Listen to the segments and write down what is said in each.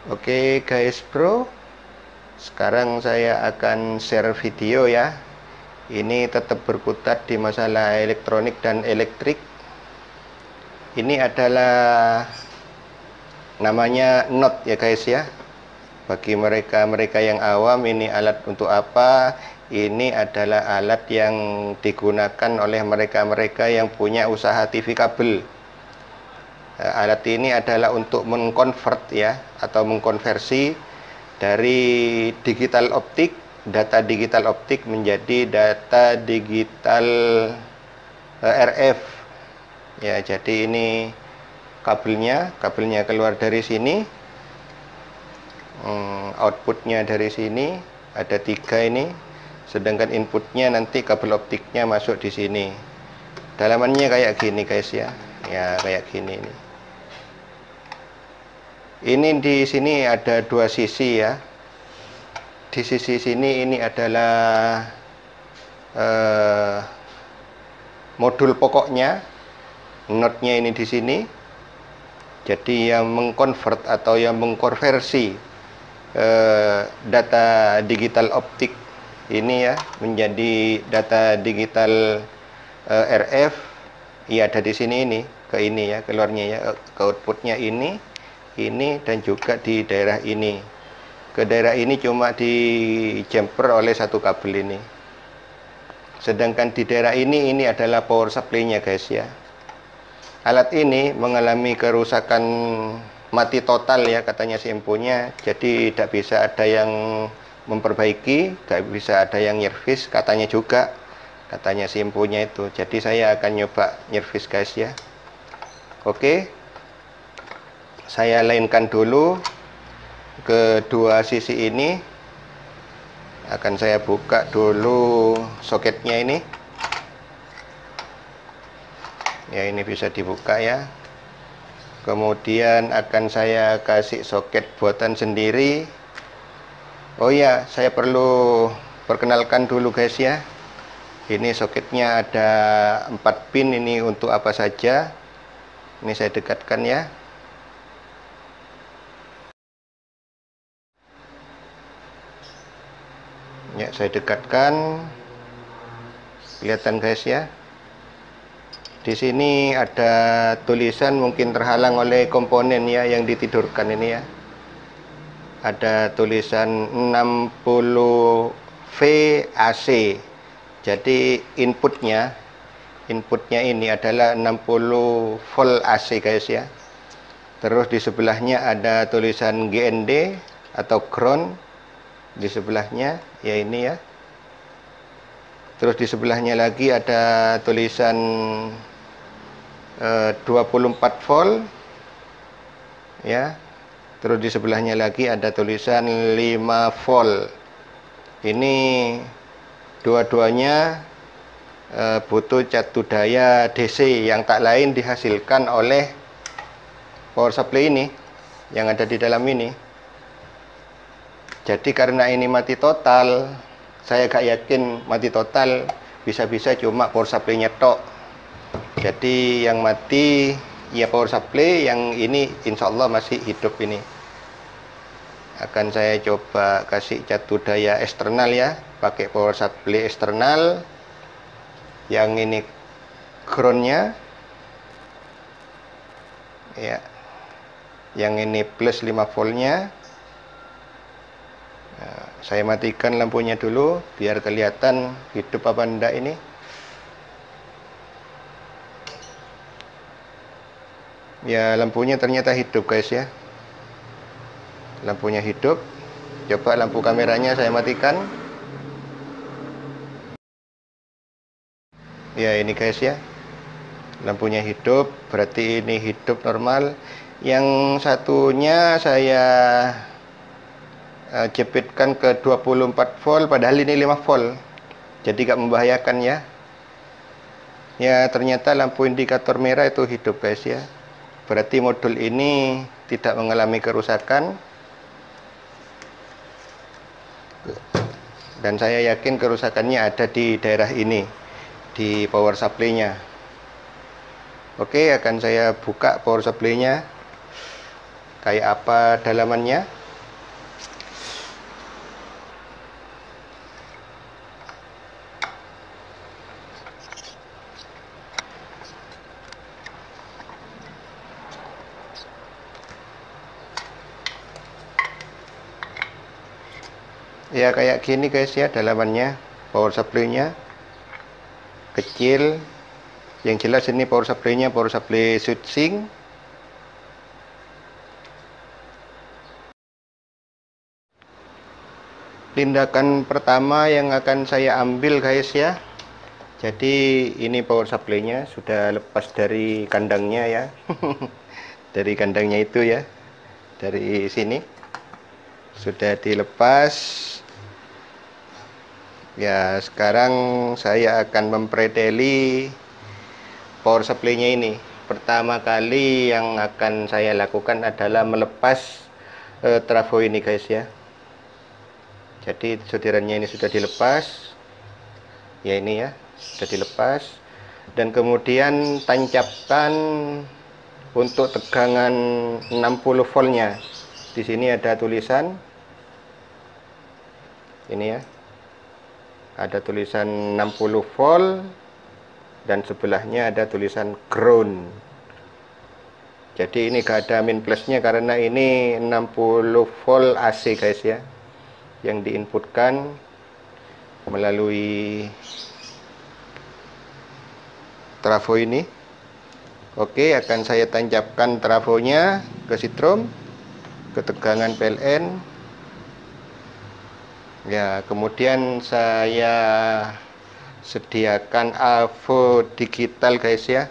Oke guys bro, sekarang saya akan share video ya. Ini tetap berkutat di masalah elektronik dan elektrik. Ini adalah namanya not ya guys ya. Bagi mereka yang awam, ini alat untuk apa? Ini adalah alat yang digunakan oleh mereka yang punya usaha TV kabel. Alat ini adalah untuk mengkonvert ya, atau mengkonversi dari data digital optik menjadi data digital RF ya. Jadi ini kabelnya keluar dari sini, outputnya dari sini ada 3 ini, sedangkan inputnya nanti kabel optiknya masuk di sini. Dalamannya kayak gini guys ya, kayak gini ini. Ini di sini ada 2 sisi ya. Di sisi sini ini adalah modul pokoknya, notnya ini di sini. Jadi yang mengkonvert atau yang mengkonversi data digital optik ini ya menjadi data digital RF. Iya, ada di sini, ini ke ini ya, keluarnya ya, ke outputnya ini dan juga di daerah ini. Ke daerah ini cuma di jumper oleh satu kabel ini. Sedangkan di daerah ini adalah power supply-nya guys ya. Alat ini mengalami kerusakan mati total ya, katanya si empunya. Jadi tidak bisa ada yang memperbaiki, tidak bisa ada yang nyervis, katanya juga. Katanya si empunya itu. Jadi saya akan nyoba nyervis guys ya. Oke. Saya lainkan dulu kedua sisi ini. Akan saya buka dulu soketnya ini. Ya, ini bisa dibuka ya. Kemudian akan saya kasih soket buatan sendiri. Oh ya, saya perlu perkenalkan dulu guys ya. Ini soketnya ada 4 pin, ini untuk apa saja. Ini saya dekatkan ya. Ya, saya dekatkan. Kelihatan guys ya. Di sini ada tulisan, mungkin terhalang oleh komponen ya yang ditidurkan ini ya. Ada tulisan 60 VAC. Jadi inputnya ini adalah 60 volt AC guys ya. Terus di sebelahnya ada tulisan GND atau ground di sebelahnya ya, ini ya. Terus di sebelahnya lagi ada tulisan 24 volt ya. Terus di sebelahnya lagi ada tulisan 5 volt. Ini dua-duanya butuh catu daya DC yang tak lain dihasilkan oleh power supply ini yang ada di dalam ini. Jadi karena ini mati total, saya gak yakin mati total, bisa-bisa cuma power supply-nya tok. Jadi yang mati ya power supply, yang ini insya Allah masih hidup ini. Akan saya coba kasih catu daya eksternal ya, pakai power supply eksternal. Yang ini groundnya ya, yang ini plus 5 voltnya. Nah, saya matikan lampunya dulu biar kelihatan hidup apa enggak ini. Ya, lampunya ternyata hidup guys ya. Lampunya hidup. Coba lampu kameranya saya matikan. Ya, ini guys ya. Lampunya hidup, berarti ini hidup normal. Yang satunya saya jepitkan ke 24 volt, padahal ini 5 volt. Jadi gak membahayakan ya. Ya, ternyata lampu indikator merah itu hidup guys ya. Berarti modul ini tidak mengalami kerusakan. Dan saya yakin kerusakannya ada di daerah ini, di power supply-nya. Oke, akan saya buka power supply-nya. kayak apa dalamannya. Ya kayak gini guys ya dalamannya, power supply-nya kecil. Yang jelas ini power supply-nya power supply switching. Tindakan pertama yang akan saya ambil guys ya. Jadi ini power supply-nya sudah lepas dari kandangnya ya. Dari kandangnya itu ya. Dari sini sudah dilepas. Ya, sekarang saya akan mempreteli power supply-nya ini. Pertama kali yang akan saya lakukan adalah melepas trafo ini guys ya. Jadi solderannya ini sudah dilepas. Ya ini ya, sudah dilepas. Dan kemudian tancapkan untuk tegangan 60 voltnya. Di sini ada tulisan ini ya. Ada tulisan 60 volt dan sebelahnya ada tulisan ground. Jadi ini gak ada min plusnya karena ini 60 volt AC guys ya, yang diinputkan melalui trafo ini. Oke, akan saya tancapkan trafonya ke sitrom, ke tegangan PLN. Ya, kemudian saya sediakan AVO digital guys ya.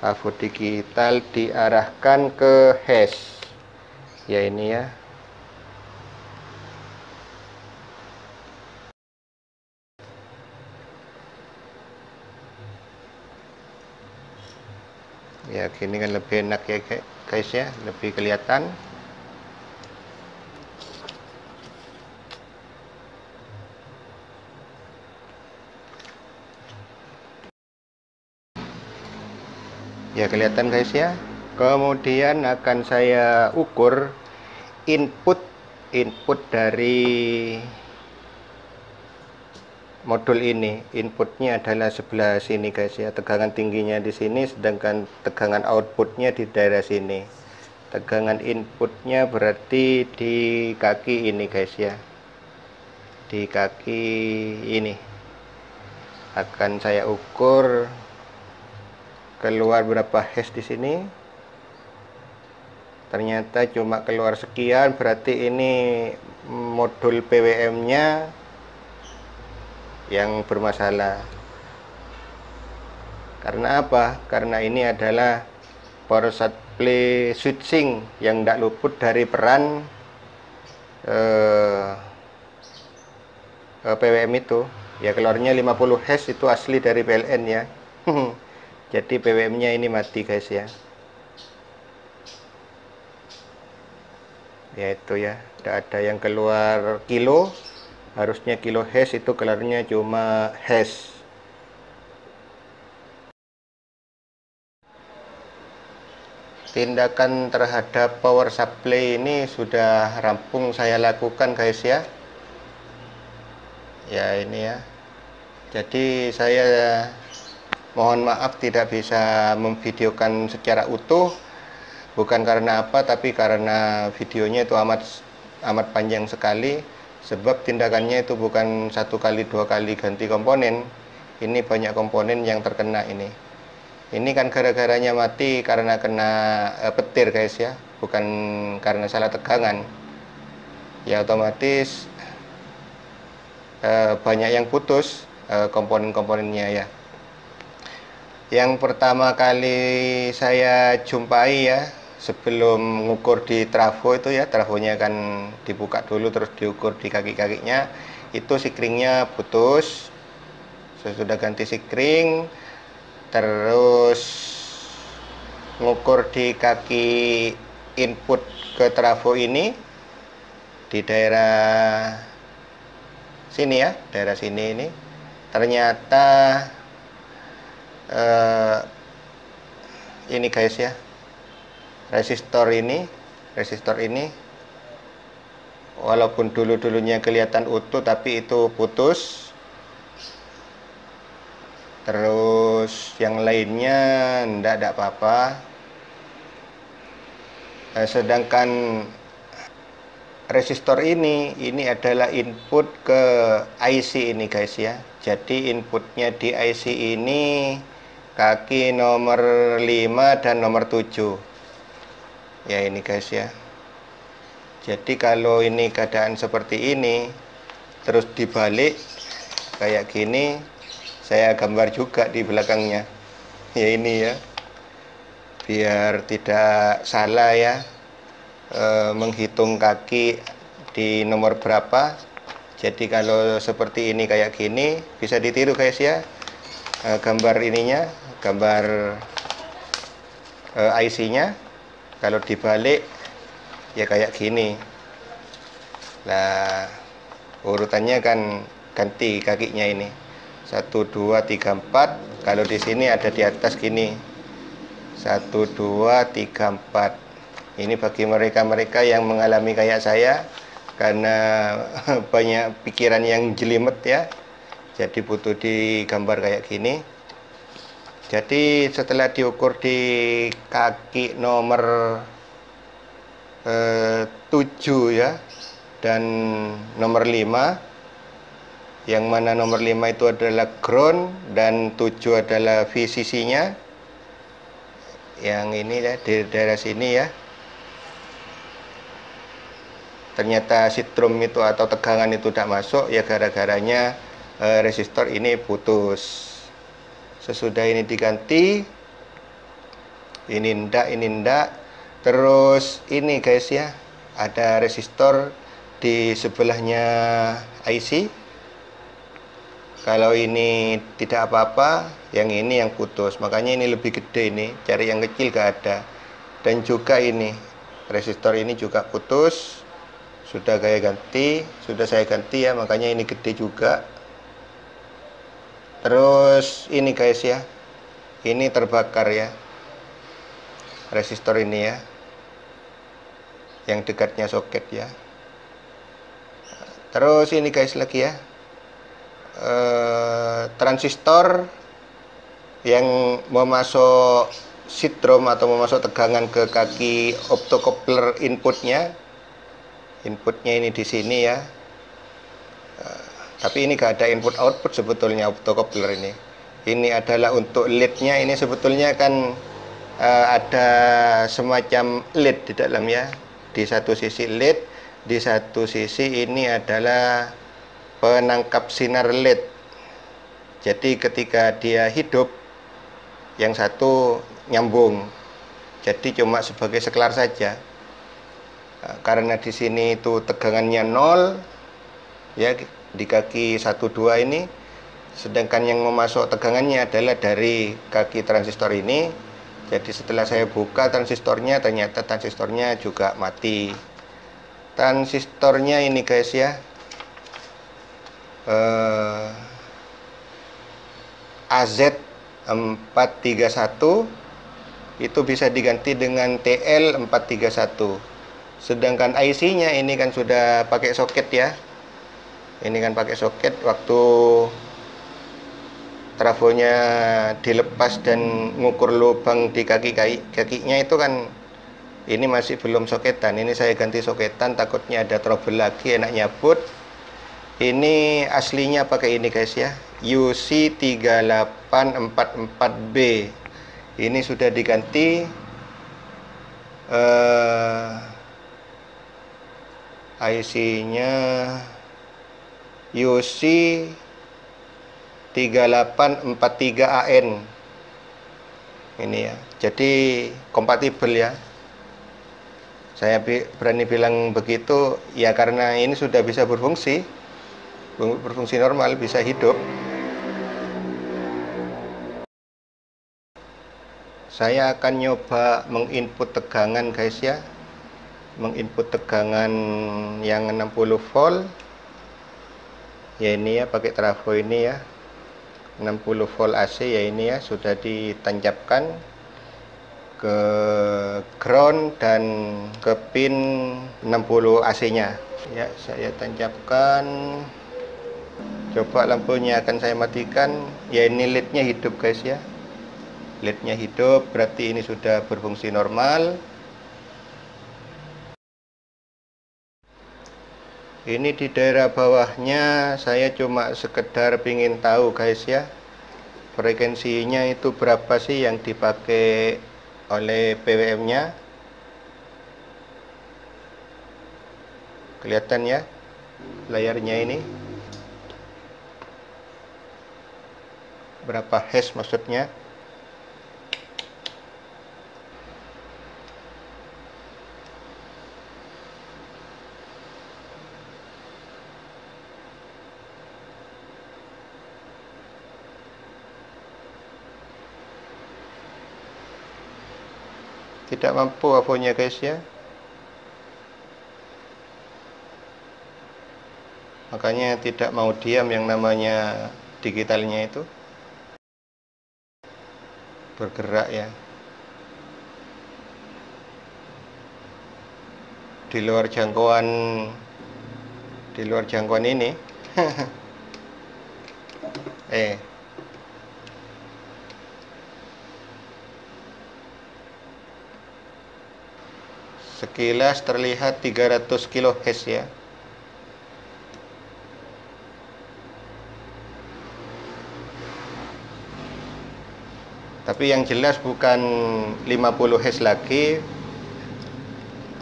AVO digital diarahkan ke hash. Ya ini ya. Ya, gini kan lebih enak ya guys ya, lebih kelihatan. Ya kelihatan guys ya. Kemudian akan saya ukur input dari modul ini. Inputnya adalah sebelah sini guys ya. Tegangan tingginya di sini, sedangkan tegangan outputnya di daerah sini. Tegangan inputnya berarti di kaki ini guys ya. Di kaki ini akan saya ukur keluar berapa hash di sini. Ternyata cuma keluar sekian, berarti ini modul PWM-nya yang bermasalah. Karena apa? Karena ini adalah power supply switching yang tidak luput dari peran PWM itu. Ya keluarnya 50 hash itu asli dari PLN ya. Jadi PWM-nya ini mati guys ya. Ya itu ya, tidak ada yang keluar kilo. Harusnya kilo hash, itu keluarnya cuma hash. Tindakan terhadap power supply ini sudah rampung saya lakukan guys ya. Ya ini ya. Jadi saya mohon maaf tidak bisa memvideokan secara utuh, bukan karena apa, tapi karena videonya itu amat panjang sekali. Sebab tindakannya itu bukan 1 kali 2 kali ganti komponen. Ini banyak komponen yang terkena ini. Ini kan gara-garanya mati karena kena petir guys ya, bukan karena salah tegangan. Ya otomatis banyak yang putus komponen-komponennya ya. Yang pertama kali saya jumpai ya, sebelum ngukur di trafo itu ya, trafonya kan dibuka dulu terus diukur di kaki-kakinya, itu sikringnya putus. Saya sudah ganti sikring, terus ngukur di kaki input ke trafo ini di daerah sini ya, daerah sini ini ternyata ini guys ya, resistor ini resistor ini. Walaupun dulunya kelihatan utuh, tapi itu putus. Terus yang lainnya enggak apa-apa. Sedangkan resistor ini adalah input ke IC ini guys ya. Jadi inputnya di IC ini kaki nomor 5 dan nomor 7 ya, ini guys ya. Jadi kalau ini keadaan seperti ini terus dibalik kayak gini, saya gambar juga di belakangnya ya, ini ya, biar tidak salah ya, menghitung kaki di nomor berapa. Jadi kalau seperti ini kayak gini bisa ditiru guys ya, gambar ininya, gambar IC-nya. Kalau dibalik ya kayak gini. Nah, urutannya kan ganti kakinya ini. 1 2 3 4. Kalau di sini ada di atas gini. 1 2 3 4. Ini bagi mereka-mereka yang mengalami kayak saya, karena banyak pikiran yang jelimet ya. Jadi butuh digambar kayak gini. Jadi setelah diukur di kaki nomor 7 ya, dan nomor 5, yang mana nomor 5 itu adalah ground dan 7 adalah VCC-nya. Yang ini ya, di daerah sini ya. Ternyata sitrum itu atau tegangan itu tidak masuk ya, gara-garanya resistor ini putus. Sesudah ini diganti, ini ndak. Terus ini guys ya, ada resistor di sebelahnya IC. Kalau ini tidak apa-apa, yang ini yang putus. Makanya ini lebih gede, ini cari yang kecil gak ada. Dan juga ini resistor ini juga putus. Sudah saya ganti ya, makanya ini gede juga. Terus ini guys ya, ini terbakar ya, resistor ini ya, yang dekatnya soket ya. Terus ini guys lagi ya, transistor yang mau masuk sitrom atau mau masuk tegangan ke kaki optocoupler inputnya ini di sini ya. Tapi ini gak ada input output sebetulnya optocoupler ini. Ini adalah untuk LED-nya. Ini sebetulnya kan ada semacam LED di dalam ya. Di satu sisi LED, di satu sisi ini adalah penangkap sinar LED. Jadi ketika dia hidup, yang satu nyambung. Jadi cuma sebagai seklar saja. Karena di sini itu tegangannya 0 ya, di kaki 1 2 ini, sedangkan yang memasuk tegangannya adalah dari kaki transistor ini. Jadi setelah saya buka transistornya, ternyata transistornya juga mati. Transistornya ini guys ya, AZ431 itu bisa diganti dengan TL431. Sedangkan IC-nya ini kan sudah pakai soket ya. Ini kan pakai soket, waktu trafonya dilepas dan ngukur lubang di kakinya itu kan ini masih belum soketan. Ini saya ganti soketan, takutnya ada trouble lagi, enak nyabut. Ini aslinya pakai ini guys ya, UC3844B. Ini sudah diganti. IC-nya UC3843AN ini ya, jadi kompatibel ya. Saya berani bilang begitu ya, karena ini sudah bisa berfungsi normal, bisa hidup. Saya akan nyoba menginput tegangan guys ya, menginput tegangan yang 60 volt ya, ini ya, pakai trafo ini ya, 60 volt AC ya, ini ya sudah ditancapkan. ke ground dan ke pin 60 AC-nya. Ya, saya tancapkan. Coba lampunya akan saya matikan. Ya, ini LED-nya hidup guys ya. LED-nya hidup, berarti ini sudah berfungsi normal. Ini di daerah bawahnya saya cuma sekedar ingin tahu guys ya, frekuensinya itu berapa sih yang dipakai oleh PWM-nya. Kelihatan ya layarnya ini, berapa hertz maksudnya. Tidak mampu afonya guys ya, makanya tidak mau diam yang namanya digitalnya itu bergerak ya, di luar jangkauan ini. Sekilas terlihat 300 kHz ya. Tapi yang jelas bukan 50 Hz lagi.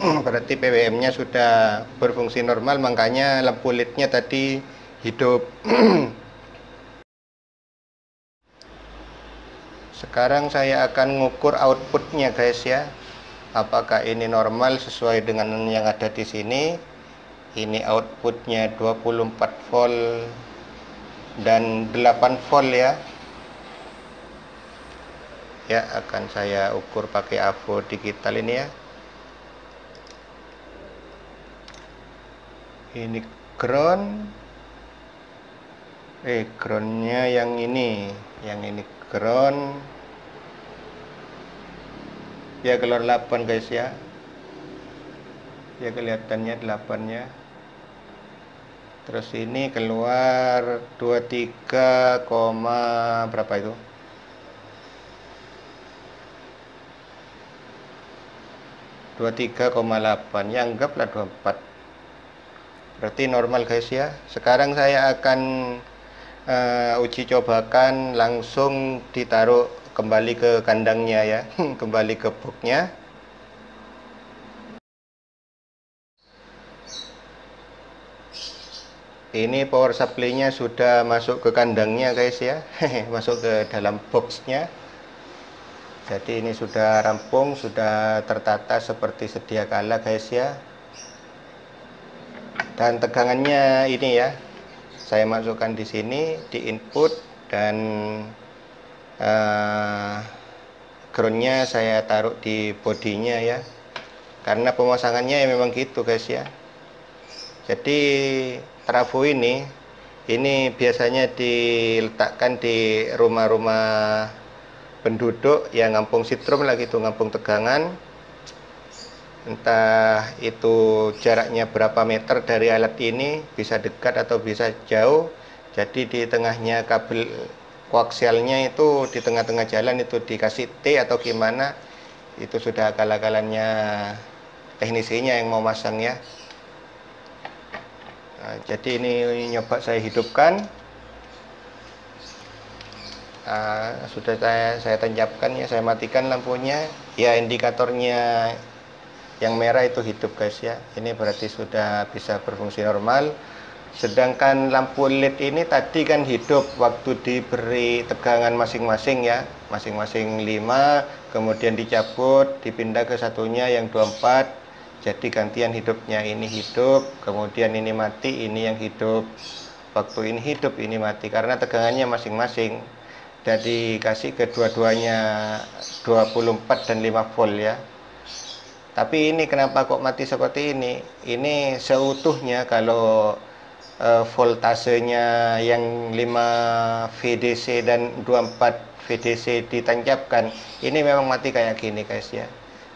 Berarti PWM-nya sudah berfungsi normal, makanya lampu LED-nya tadi hidup. Sekarang saya akan ngukur outputnya guys ya. Apakah ini normal sesuai dengan yang ada di sini. Ini outputnya 24 volt dan 8 volt ya. Ya, akan saya ukur pakai AVO digital ini ya. Ini groundnya yang ini ground ya, keluar 8 guys ya. Ya, kelihatannya 8-nya. Terus ini keluar 23, berapa itu? 23,8, ya anggaplah 24. Berarti normal guys ya. Sekarang saya akan uji cobakan, langsung ditaruh kembali ke kandangnya ya. Kembali ke boxnya. Ini power supply-nya sudah masuk ke kandangnya guys ya. Masuk ke dalam boxnya. Jadi ini sudah rampung, sudah tertata seperti sedia kala guys ya. Dan tegangannya ini ya, saya masukkan di sini di input, dan groundnya saya taruh di bodinya ya. Karena pemasangannya ya memang gitu guys ya. Jadi trafo ini biasanya diletakkan di rumah-rumah penduduk yang ngampung sitrum lah gitu, ngampung tegangan. Entah itu jaraknya berapa meter dari alat ini, bisa dekat atau bisa jauh. Jadi di tengahnya kabel koaksialnya itu, di tengah-tengah jalan itu dikasih T atau gimana, itu sudah akal-akalannya teknisinya yang mau masang ya. Nah, jadi ini nyoba saya hidupkan. Sudah saya tancapkan ya, saya matikan lampunya ya, indikatornya yang merah itu hidup guys ya. Ini berarti sudah bisa berfungsi normal. Sedangkan lampu LED ini tadi kan hidup waktu diberi tegangan masing-masing ya, masing-masing 5, kemudian dicabut, dipindah ke satunya yang 24. Jadi gantian hidupnya, ini hidup, kemudian ini mati, ini yang hidup. Waktu ini hidup, ini mati, karena tegangannya masing-masing. Jadi kasih kedua-duanya 24 dan 5 volt ya. Tapi ini kenapa kok mati seperti ini? Ini seutuhnya kalau voltasenya yang 5 VDC dan 24 VDC ditancapkan, ini memang mati kayak gini guys ya.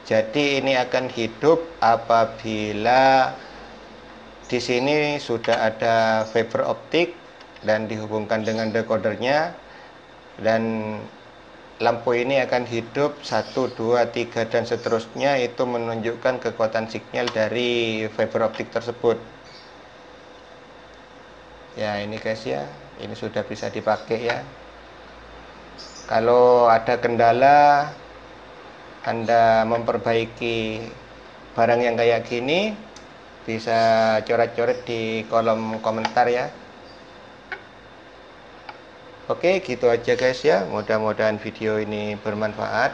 Jadi ini akan hidup apabila di sini sudah ada fiber optik dan dihubungkan dengan decodernya, dan lampu ini akan hidup 1, 2, 3 dan seterusnya, itu menunjukkan kekuatan sinyal dari fiber optik tersebut. Ya ini guys ya, ini sudah bisa dipakai ya. Kalau ada kendala Anda memperbaiki barang yang kayak gini, bisa coret-coret di kolom komentar ya. Oke, gitu aja guys ya. Mudah-mudahan video ini bermanfaat.